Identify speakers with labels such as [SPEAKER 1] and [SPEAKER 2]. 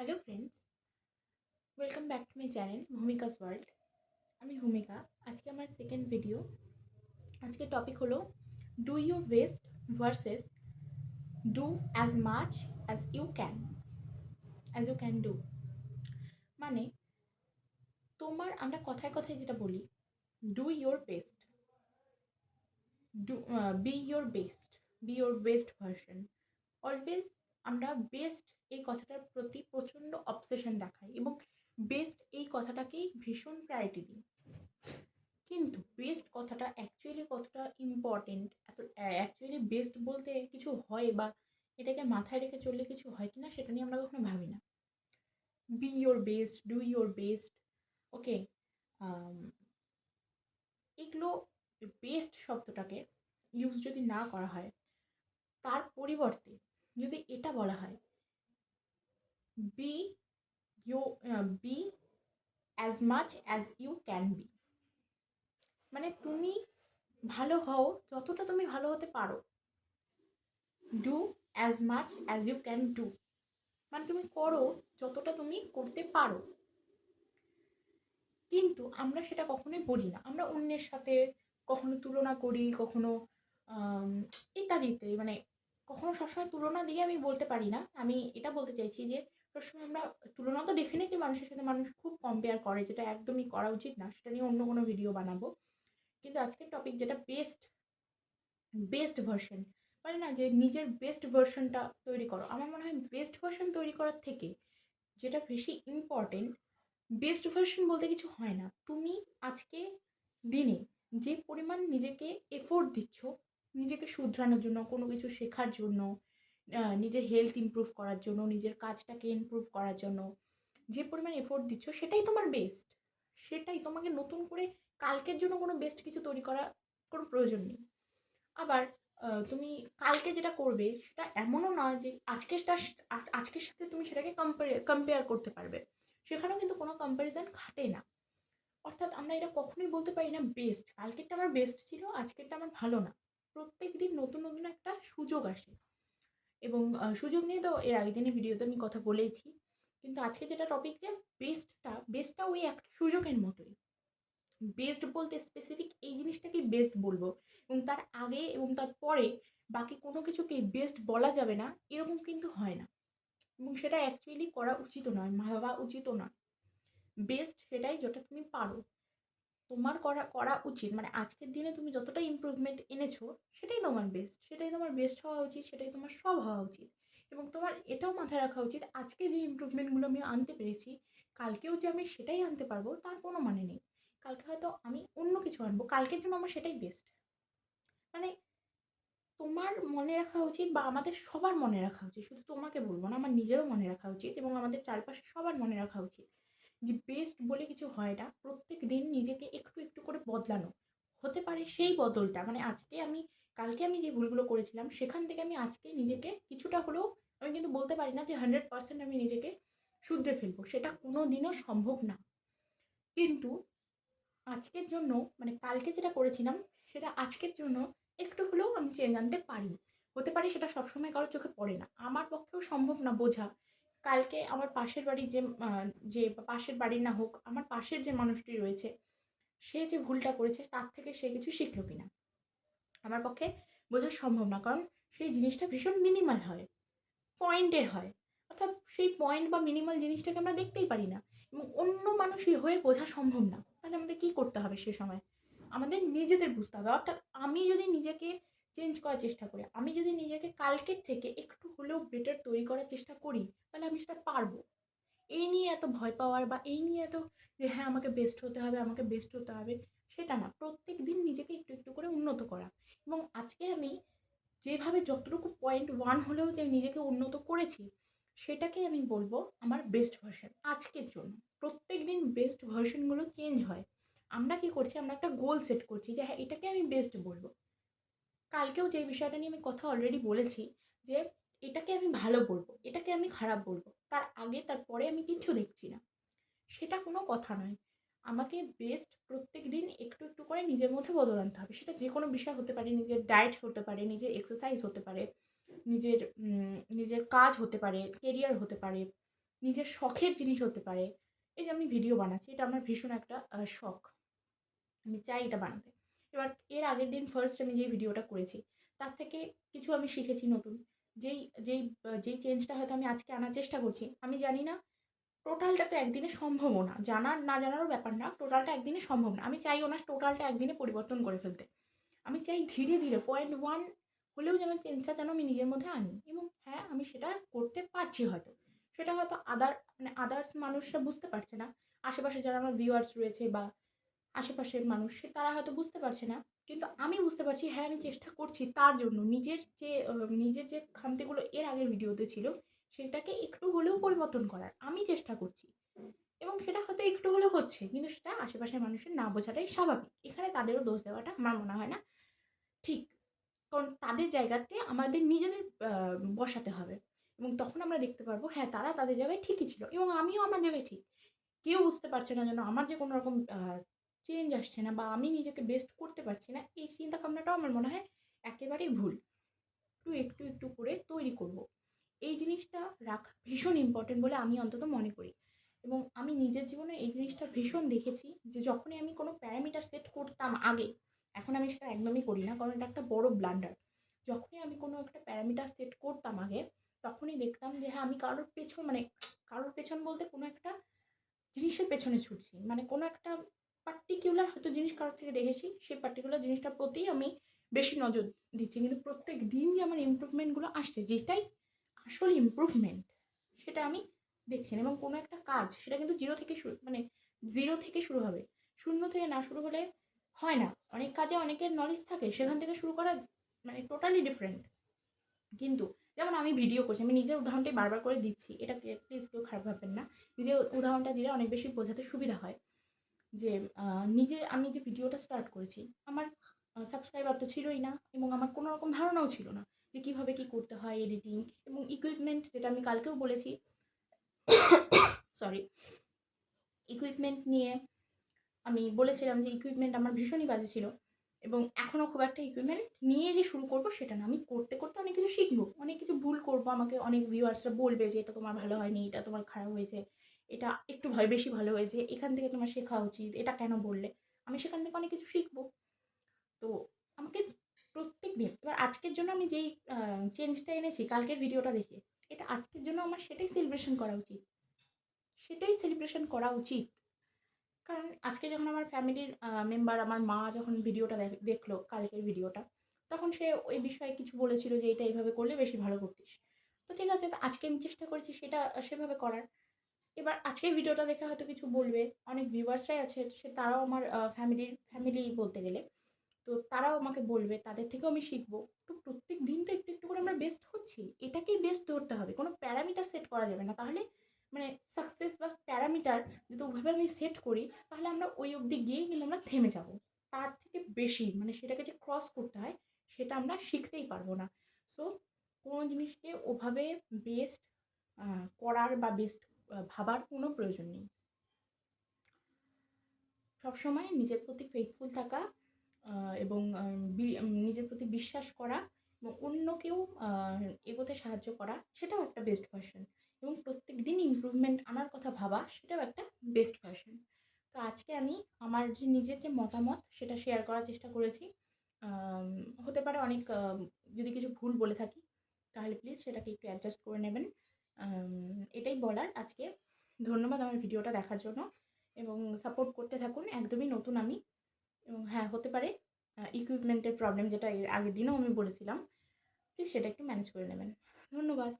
[SPEAKER 1] Hello friends, welcome back to my channel ভূমিকাস world. আমি ভূমিকা। আজকে আমার সেকেন্ড ভিডিও। আজকের টপিক হলো do your best versus do as much as you can do. মানে আমরা কথায় কথায় যেটা বলি, do your best, do be your best version. Always আমরা বেস্ট এই কথাটার প্রতি প্রচণ্ড অবসেশন দেখাই এবং বেস্ট এই কথাটাকেই ভীষণ প্রায়োরিটি দিই। কিন্তু বেস্ট কথাটা অ্যাকচুয়ালি কতটা ইম্পর্টেন্ট, অ্যাকচুয়ালি বেস্ট বলতে কিছু হয় বা এটাকে মাথায় রেখে চললে কিছু হয় কি না সেটা নিয়ে আমরা কখনো ভাবি না। Be your best, do your best, okay. এগুলো বেস্ট শব্দটাকে ইউজ যদি না করা হয়, তার পরিবর্তে যদি এটা বলা হয় be you be as much as you can be, মানে তুমি ভালো হও যতটা তুমি ভালো হতে পারো। Do as much as you can do, মানে তুমি করো যতটা তুমি করতে পারো। কিন্তু আমরা সেটা কখনোই বলি না। আমরা অন্যের সাথে কখনো তুলনা করি, কখনো ইত্যাদি, মানে কখনো সবসময় তুলনা দিয়ে আমি বলতে পারি না। আমি এটা বলতে চাইছি যে সবসময় আমরা তুলনা তো ডেফিনেটলি মানুষের সাথে মানুষ খুব কম্পেয়ার করে, যেটা একদমই করা উচিত না। সেটা নিয়ে অন্য কোনো ভিডিও বানাবো। কিন্তু আজকের টপিক যেটা বেস্ট বেস্ট ভার্সন, মানে না যে নিজের বেস্ট ভার্সনটা তৈরি করো। আমার মনে হয় বেস্ট ভার্সন তৈরি করার থেকে যেটা বেশি ইম্পর্টেন্ট, বেস্ট ভার্সন বলতে কিছু হয় না। তুমি আজকে দিনে যে পরিমাণ নিজেকে এফোর্ট দিচ্ছ, নিজেকে শুধরানোর জন্য, কোনো কিছু শেখার জন্য, নিজের হেলথ ইমপ্রুভ করার জন্য, নিজের কাজটাকে ইমপ্রুভ করার জন্য যে পরিমাণ এফোর্ট দিচ্ছ সেটাই তোমার বেস্ট। সেটাই তোমাকে নতুন করে কালকের জন্য কোনো বেস্ট কিছু তৈরি করার কোনো প্রয়োজন নেই। আবার তুমি কালকে যেটা করবে সেটা এমনও না যে আজকের সাথে তুমি সেটাকে কম্পেয়ার করতে পারবে। সেখানেও কিন্তু কোনো কম্প্যারিজন খাটে না। অর্থাৎ আমরা এটা কখনোই বলতে পারি না বেস্ট, কালকেরটা আমার বেস্ট ছিল, আজকেরটা আমার ভালো না। প্রত্যেকদিন নতুন নতুন একটা সুযোগ আসে এবং সুযোগ নিয়ে তো এর আগের দিনের ভিডিওতে আমি কথা বলেইছি। কিন্তু আজকে যেটা টপিক, যে বেস্টটা ওই একটা সুযোগের মতোই। বেস্ট বলতে স্পেসিফিক এই জিনিসটাকেই বেস্ট বলবো, এবং তার আগে এবং তার পরে বাকি কোনো কিছুকেই বেস্ট বলা যাবে না, এরকম কিন্তু হয় না। এবং সেটা অ্যাকচুয়ালি করা উচিতও নয়, ভাবা উচিতও নয়। বেস্ট সেটাই যেটা তুমি পারো, তোমার করা করা উচিত। মানে আজকের দিনে তুমি যতটা ইমপ্রুভমেন্ট এনেছো সেটাই তোমার বেস্ট, সেটাই তোমার বেস্ট হওয়া উচিত, সেটাই তোমার সব হওয়া উচিত। এবং তোমার এটাও মাথায় রাখা উচিত, আজকে যে ইমপ্রুভমেন্টগুলো আমি আনতে পেরেছি, কালকেও যে আমি সেটাই আনতে পারবো তার কোনো মানে নেই। কালকে হয়তো আমি অন্য কিছু আনবো, কালকের জন্য আমার সেটাই বেস্ট। মানে তোমার মনে রাখা উচিত, বা আমাদের সবার মনে রাখা উচিত, শুধু তোমাকে বলবো না, আমার নিজেরও মনে রাখা উচিত এবং আমাদের চারপাশে সবার মনে রাখা উচিত যে বেস্ট বলে কিছু হয় না। প্রত্যেক দিন নিজেকে একটু একটু করে বদলানো। হতে পারে সেই বদলটা, মানে কালকে আমি যে ভুলগুলো করেছিলাম সেখান থেকে আমি আজকে নিজেকে কিছুটা হলেও, আমি কিন্তু বলতে পারি না যে 100% আমি নিজেকে শুধরে ফেলবো, সেটা কোনো দিনও সম্ভব না। কিন্তু আজকের জন্য, মানে কালকে যেটা করেছিলাম সেটা আজকের জন্য একটু হলেও আমি চেঞ্জ আনতে পারি। হতে পারে সেটা সবসময় কারোর চোখে পড়ে না, আমার পক্ষেও সম্ভব না বোঝা। কালকে আমার পাশের বাড়ির যে পাশের বাড়ির না হোক, আমার পাশের যে মানুষটি রয়েছে, সে যে ভুলটা করেছে তার থেকে সে কিছু শিখলো কিনা আমার পক্ষে বোঝা সম্ভব না। কারণ সেই জিনিসটা ভীষণ মিনিমাল হয়, পয়েন্টের হয়। অর্থাৎ সেই পয়েন্ট বা মিনিমাল জিনিসটাকে আমরা দেখতেই পারি না এবং অন্য মানুষই হয়ে বোঝা সম্ভব না। তাহলে আমাদের কী করতে হবে সে সময়? আমাদের নিজেদের বুঝতে হবে। অর্থাৎ আমি যদি নিজেকে চেঞ্জ করার চেষ্টা করি, আমি যদি নিজেকে কালকের থেকে একটু হলেও বেটার তৈরি করার চেষ্টা করি, তাহলে আমি সেটা পারবো। এই নিয়ে এত ভয় পাওয়ার বা এই নিয়ে এত যে হ্যাঁ আমাকে বেস্ট হতে হবে, আমাকে বেস্ট হতে হবে, সেটা না। প্রত্যেক দিন নিজেকে একটু একটু করে উন্নত করা। এবং আজকে আমি যেভাবে যতটুকু 0.1 হলেও যে নিজেকে উন্নত করেছি, সেটাকে আমি বলবো আমার বেস্ট ভার্সন আজকের জন্য। প্রত্যেকদিন বেস্ট ভার্সনগুলো চেঞ্জ হয়। আমরা কি করছি, আমরা একটা গোল সেট করছি যে হ্যাঁ এটাকে আমি বেস্ট বলবো। কালকেও যে বিষয়টা নিয়ে আমি কথা অলরেডি বলেছি, যে এটাকে আমি ভালো বলবো, এটাকে আমি খারাপ বলবো, তার আগে তার পরে আমি কিচ্ছু দেখছি না, সেটা কোনো কথা নয়। আমাকে বেস্ট প্রত্যেকদিন একটু একটু করে নিজের মধ্যে বদল আনতে হবে। সেটা যে কোনো বিষয় হতে পারে, নিজের ডায়েট হতে পারে, নিজের এক্সারসাইজ হতে পারে, নিজের নিজের কাজ হতে পারে, কেরিয়ার হতে পারে, নিজের শখের জিনিস হতে পারে। এই যে আমি ভিডিও বানাচ্ছি, এটা আমার ভীষণ একটা শখ। আমি চাই এটা বানাতে। এবার এর আগের দিন ফার্স্ট আমি যেই ভিডিওটা করেছি, তার থেকে কিছু আমি শিখেছি নতুন। যেই যেই যেই চেঞ্জটা হয়তো আমি আজকে আনার চেষ্টা করছি, আমি জানি না টোটালটা তো একদিনে সম্ভবও না। জানার না জানারও ব্যাপার না। টোটালটা একদিনে সম্ভব না। আমি চাইও না টোটালটা একদিনে পরিবর্তন করে ফেলতে। আমি চাই ধীরে, ধীরে 0.1 হলেও যেন চেঞ্জটা যেন আমি নিজের মধ্যে আনি এবং হ্যাঁ, আমি সেটা করতে পারছি হয়তো। সেটা হয়তো মানে আদার্স মানুষরা বুঝতে পারছে না। আশেপাশে যারা আমার ভিউয়ার্স রয়েছে বা আশেপাশের মানুষ তারা হয়তো বুঝতে পারছে না। কিন্তু আমি বুঝতে পারছি হ্যাঁ, আমি চেষ্টা করছি তার জন্য নিজের যে খামতিগুলো এর আগের ভিডিওতে ছিল, সেটাকে একটু হলেও পরিবর্তন করার। আমি চেষ্টা করছি এবং সেটা হয়তো একটু হলেও হচ্ছে। কিন্তু সেটা আশেপাশের মানুষের না বোঝাটাই স্বাভাবিক। এখানে তাদেরও দোষ দেওয়াটা আমার মনে হয় না ঠিক। কারণ তাদের জায়গাতে আমাদের নিজেদের বসাতে হবে এবং তখন আমরা দেখতে পারবো হ্যাঁ, তারা তাদের জায়গায় ঠিকই ছিল এবং আমিও আমার জায়গায় ঠিক। কেউ বুঝতে পারছে না যেন আমার যে কোনো রকম চেঞ্জ আসছে না বা আমি নিজেকে বেস্ট করতে পারছি না, এই চিন্তা ভাবনাটাও আমার মনে হয় একেবারেই ভুল। একটু করে তৈরি করব। এই জিনিসটা রাখা ভীষণ ইম্পর্টেন্ট বলে আমি অন্তত মনে করি এবং আমি নিজের জীবনে এই জিনিসটা ভীষণ দেখেছি যে যখনই আমি কোনো প্যারামিটার সেট করতাম আগে, এখন আমি সেটা একদমই করি না, কারণ এটা একটা বড় ব্লান্ডার। যখনই আমি কোনো একটা প্যারামিটার সেট করতাম আগে, তখনই দেখতাম যে হ্যাঁ, আমি কারোর পেছন বলতে কোনো একটা জিনিসের পেছনে ছুটছি। মানে কোনো একটা পার্টিকুলার হয়তো জিনিস কারোর থেকে দেখেছি, সেই পার্টিকুলার জিনিসটার প্রতি আমি বেশি নজর দিচ্ছি। কিন্তু প্রত্যেক দিন যে আমার ইমপ্রুভমেন্টগুলো আসছে, যেটাই আসল ইমপ্রুভমেন্ট, সেটা আমি দেখছি না এবং কোনো একটা কাজ সেটা কিন্তু 0 থেকে শুরু হবে। 0 থেকে না শুরু হলে হয় না। অনেক কাজে অনেকের নলেজ থাকে, সেখান থেকে শুরু করা মানে টোটালি ডিফারেন্ট। কিন্তু যেমন আমি ভিডিও করছি, আমি নিজের উদাহরণটাই বারবার করে দিচ্ছি। এটাকে প্লিজ কেউ খারাপ ভাববেন না। নিজের উদাহরণটা দিলে অনেক বেশি বোঝাতে সুবিধা হয়। যে আমি যে ভিডিওটা স্টার্ট করেছি, আমার সাবস্ক্রাইবার তো ছিলই না এবং আমার কোনো রকম ধারণাও ছিল না যে কীভাবে কী করতে হয় এডিটিং এবং ইকুইপমেন্ট, যেটা আমি কালকেও বলেছি সরি, ইকুইপমেন্ট নিয়ে আমি বলেছিলাম যে ইকুইপমেন্ট আমার ভীষণই বাজে ছিল এবং এখনও খুব একটা ইকুইপমেন্ট নিয়ে যে শুরু করব সেটা না। আমি করতে, করতে অনেক কিছু শিখবো, অনেক কিছু ভুল করবো। আমাকে অনেক ভিউয়ার্সরা বলবে যে, "এটা তোমার ভালো হয়নি, এটা তোমার খারাপ হয়েছে, এটা একটু বেশি ভালো হয়েছে, এখান থেকে তোমার শেখা উচিত, এটা কেন বললে?" আমি সেখান থেকে অনেক কিছু শিখবো। তো আমাকে প্রত্যেকদিন এবার আজকের জন্য আমি যেই চেঞ্জটা এনেছি কালকের ভিডিওটা দেখে, এটা আজকের জন্য আমার সেটাই সেলিব্রেশন করা উচিত। সেটাই সেলিব্রেশন করা উচিত। কারণ আজকে যখন আমার ফ্যামিলির মেম্বার আমার মা যখন ভিডিওটা দেখলো কালকের ভিডিওটা, তখন সে ওই বিষয়ে কিছু বলেছিল যে, "এটা এভাবে করলে বেশি ভালো করতিস।" তো ঠিক আছে, তো আজকে আমি চেষ্টা করেছি সেটা সেভাবে করার। এবার আজকের ভিডিওটা দেখে হয়তো কিছু বলবে, অনেক ভিউয়ার্সরাই আছে তারাও আমার ফ্যামিলি বলতে গেলে। তো তারাও আমাকে বলবে, তাদের থেকেও আমি শিখবো। তো প্রত্যেক দিন তো একটু করে আমরা বেস্ট হচ্ছি। এটাকেই বেস্ট ধরতে হবে। কোনো প্যারামিটার সেট করা যাবে না। তাহলে মানে সাকসেস বা প্যারামিটার যদি ওভাবে আমি সেট করি, তাহলে আমরা ওই অবধি গিয়েই কিন্তু আমরা থেমে যাবো। তার থেকে বেশি মানে সেটাকে যে ক্রস করতে হয়, সেটা আমরা শিখতেই পারবো না। সো কোনো জিনিসকে ওভাবে বেস্ট আ করার বা বেস্ট ভাবার কোনো প্রয়োজন নেই। সবসময় নিজের প্রতি ফেইথফুল থাকা আ এবং নিজের প্রতি বিশ্বাস করা এবং অন্যকেও আ এগোতে সাহায্য করা, সেটাও একটা বেস্ট ভার্সন এবং প্রত্যেকদিন ইমপ্রুভমেন্ট আনার কথা ভাবা, সেটাও একটা বেস্ট ভার্সন। তো আজকে আমি আমার যে নিজের যে মতামত, সেটা শেয়ার করার চেষ্টা করেছি। আম হতে পারে অনেক যদি কিছু ভুল বলে থাকি, তাহলে প্লিজ সেটাকে একটু অ্যাডজাস্ট করে নেবেন। এটাই বলার আজকে। ধন্যবাদ আমার ভিডিওটা দেখার জন্য এবং সাপোর্ট করতে থাকুন। একদমই নতুন আমি এবং হ্যাঁ, হতে পারে ইকুইপমেন্টের প্রবলেম, যেটা এর আগের দিনেও আমি বলেছিলাম। প্লিজ সেটা একটু ম্যানেজ করে নেবেন। ধন্যবাদ।